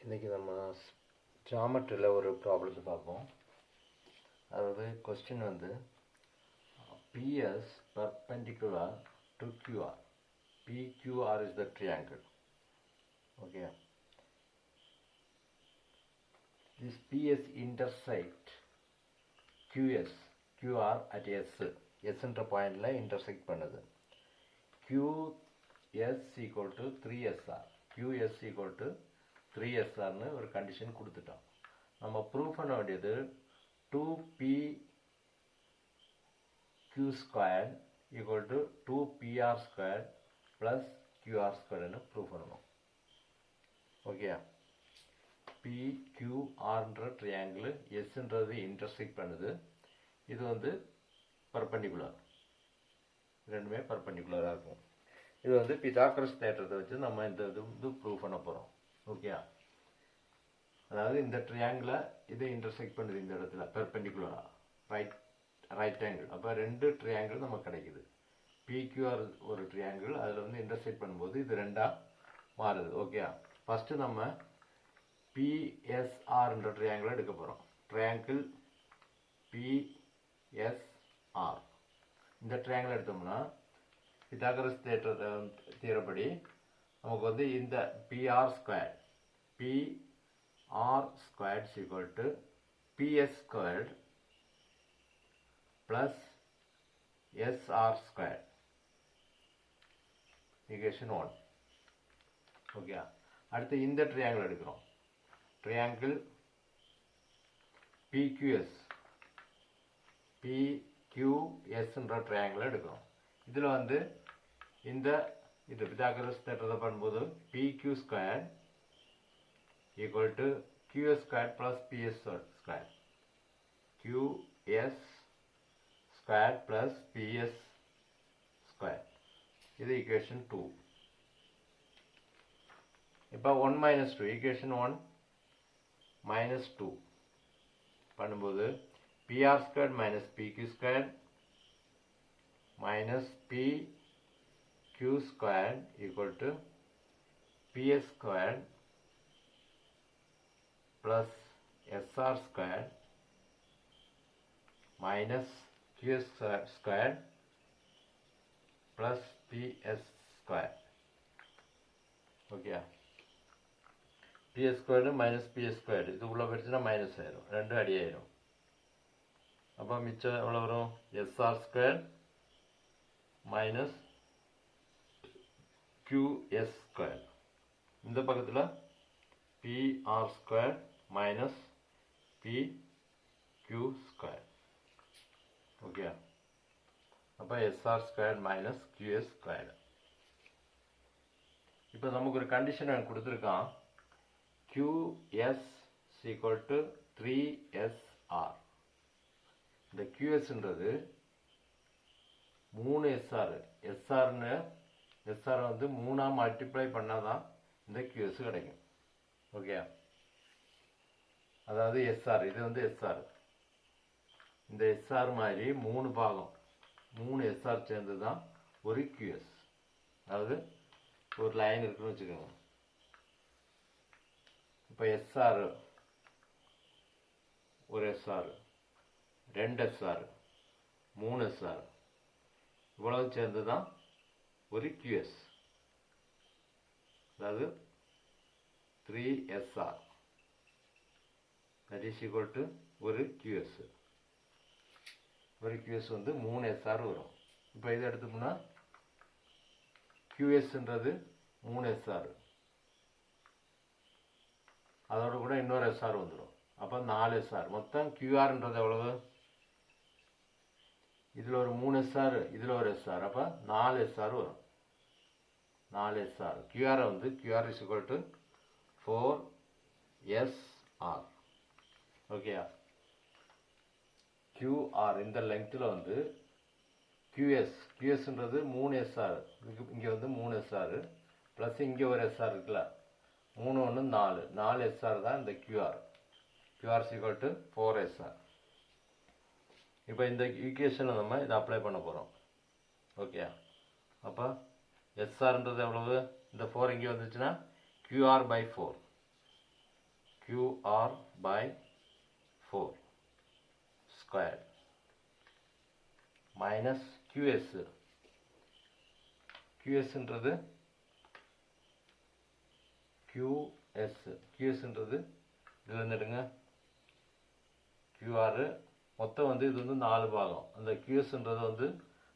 இன்றைக்கி நம்ம ஜாமெட்ரியில் ஒரு ப்ராப்ளத்தை பார்ப்போம். அதாவது கொஸ்டின் வந்து PS perpendicular to QR. PQR is the triangle. Okay. This PS intersect QR at S. S என்ற பாயிண்டில் இன்டர்செக்ட் பண்ணுது. QS equal to 3SR. QS equal to 3SRன்னு ஒரு கண்டிஷன் கொடுத்துட்டோம். நம்ம ப்ரூவ் பண்ண வேண்டியது 2PQ squared equal to 2PR squared plus QR squaredன்னு prove பண்ணணும். ஓகே, PQRன்ற ட்ரையாங்கிள் எஸ்ன்றது இன்டர்செக்ட் பண்ணுது. இது வந்து பர்பெண்டிகுலர், ரெண்டுமே பர்பெண்டிகுலராக இருக்கும். இது வந்து பிதாகரஸ் தேற்றத்தை வச்சு நம்ம இந்த இது ப்ரூவ் பண்ண போகிறோம். ஓகே, அதாவது இந்த ட்ரையாங்கிளை இதை இன்டர்செக்ட் பண்ணுது இந்த இடத்துல பெர்பெண்டிகுலராக ரைட் ஆங்கிள். அப்போ ரெண்டு ட்ரையாங்கிள் நமக்கு கிடைக்குது. PQR ஒரு ட்ரையாங்கிள், அதில் வந்து இன்டர்செக்ட் பண்ணும்போது இது ரெண்டாக மாறுது. ஓகே, ஃபஸ்ட்டு நம்ம PSRன்ற ட்ரையாங்கிளை எடுக்க போகிறோம். ட்ரையாங்கிள் PSR இந்த ட்ரையாங்கிள் எடுத்தோம்னா பிதாகரஸ் தியரப்படி நமக்கு வந்து இந்த PR squared is equal to PS squared plus SR squared. Equation 1. Okay, அடுத்து இந்த ட்ரையாங்கிள் எடுக்கிறோம். ட்ரையாங்கிள் PQSன்ற ட்ரையாங்கிள் எடுக்கிறோம். இதில் வந்து இது பிதாகரஸ் தேற்றத்தை பண்ணும்போது PQ squared equal to QS squared plus PS squared. QS squared plus PS squared. இது equation 2. இப்போ 1 minus 2, equation 1 minus 2 பண்ணும்போது PR squared minus PQ squared minus PQ squared equal to PS squared plus SR squared minus QS squared plus PS squared. Okay, PS squared minus PS squared இது உள்ள போயிடுச்சுன்னா minus ஆயிரும், ரெண்டு அடி ஆயிரும். அப்போ மிச்சம் எவ்வளோ வரும்? SR squared minus QS squared. இந்த பக்கத்தில் PR squared minus PQ squared. Okay, அப்போ SR squared minus QS squared. இப்போ நமக்கு ஒரு கண்டிஷன் கொடுத்துருக்கான். QS equal to 3SR. இந்த QSன்றது 3 SR. SR வந்து 3ஆக மல்டிப்ளை பண்ணால் தான் இந்த QS கிடைக்கும். ஓகே, அதாவது SR இது வந்து SR. இந்த SR மாதிரி 3 பாகம், 3 SR சேர்ந்து தான் ஒரு QS. அதாவது ஒரு லைன் இருக்குன்னு வச்சுக்கோங்க. இப்போ SR ஒரு SR, 2 SR, 3 SR இவ்வளவு சேர்ந்து தான் ஒரு QS. அதாவது 3SR that is equal to ஒரு QS. ஒரு QS வந்து 3 SR வரும். இப்போ இதை எடுத்தோம்னா QSன்றது 3 SR, அதோட கூட இன்னொரு SR வந்துடும். அப்போ 4 SR. மொத்தம் QRன்றது எவ்வளவு? இதில் ஒரு 3 SR, இதில் ஒரு SR, அப்போ 4 SR வரும். 4 SR. QR வந்து QR is equal to 4SR. Okay, QR இந்த லெங்க்த்தில் வந்து QSன்றது 3 SR, இங்கே வந்து 3 SR ப்ளஸ் இங்கே ஒரு SR இருக்குல்ல, 3 1 4 SR தான் இந்த QR is equal to 4SR. இப்போ இந்த ஈக்குவேஷனில் நம்ம இதை அப்ளை பண்ண போகிறோம். ஓகே, அப்போ SRன்றது எவ்வளவு? இந்த 4 இங்கே வந்துச்சுன்னா QR by 4. QR by 4 squared minus QS. QSன்றது QSன்றது இதில் இருந்து எடுங்க. QR மொத்தம் வந்து இது வந்து 4 பாகம். அந்த QSன்றது வந்து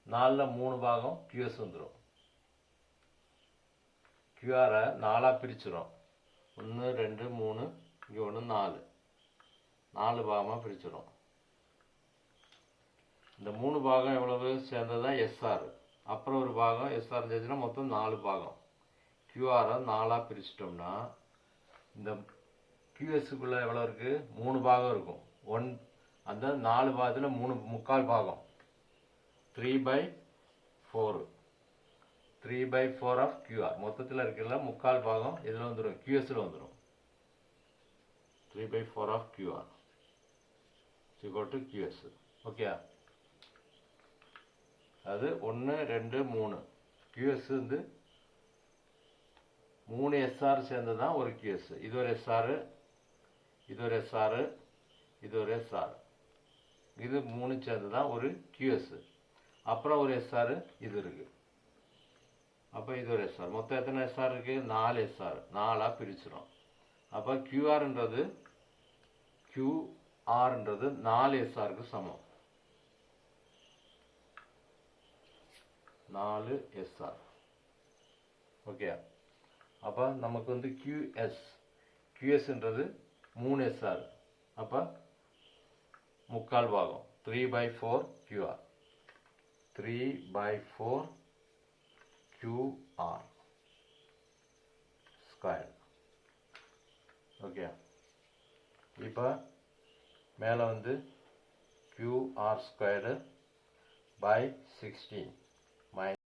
4ல் 3 பாகம் QS வந்துடும். QR 4ஆக பிரிச்சிடும். 1 2 3 இங்கே 1 4 பாகமாக பிரிச்சிடும். இந்த 3 பாகம் எவ்வளவு சேர்ந்தது தான் SR. அப்புறம் ஒரு பாகம் SR சேர்த்துனா மொத்தம் 4 பாகம். QR 4ஆக பிரிச்சிட்டோம்னா இந்த QSக்குள்ளே எவ்வளோ இருக்குது? 3 பாகம் இருக்கும். அந்த 4 பாகத்தில் 3/4 பாகம் 3/4 3/4 ஆஃப் QR. மொத்தத்தில் இருக்கிறதுல 3/4 பாகம் இதில் வந்துடும், QSல் வந்துடும். 3/4 of QR equal to QS. Okay, அது 1 2 3 QS வந்து 3 SR சேர்ந்தது தான் ஒரு QS. இது ஒரு SR, இது ஒரு SR, இது ஒரு SR. இது 3 சேர்ந்து தான் ஒரு QS. அப்புறம் ஒரு SR இது இருக்கு. அப்போ இது ஒரு SR. மொத்தம் எத்தனை SR இருக்கு? 4 SR. 4ஆக பிரிச்சிடும். அப்போ QRன்றது 4 SRக்கு சமம். 4 SR. ஓகே, அப்போ நமக்கு வந்து QSன்றது 3 SR. அப்போ 3/4 பாகம் 3/4 QR. 3/4 QR square. ஓகே, இப்போ மேலே வந்து QR ஸ்கொயர்டு by 16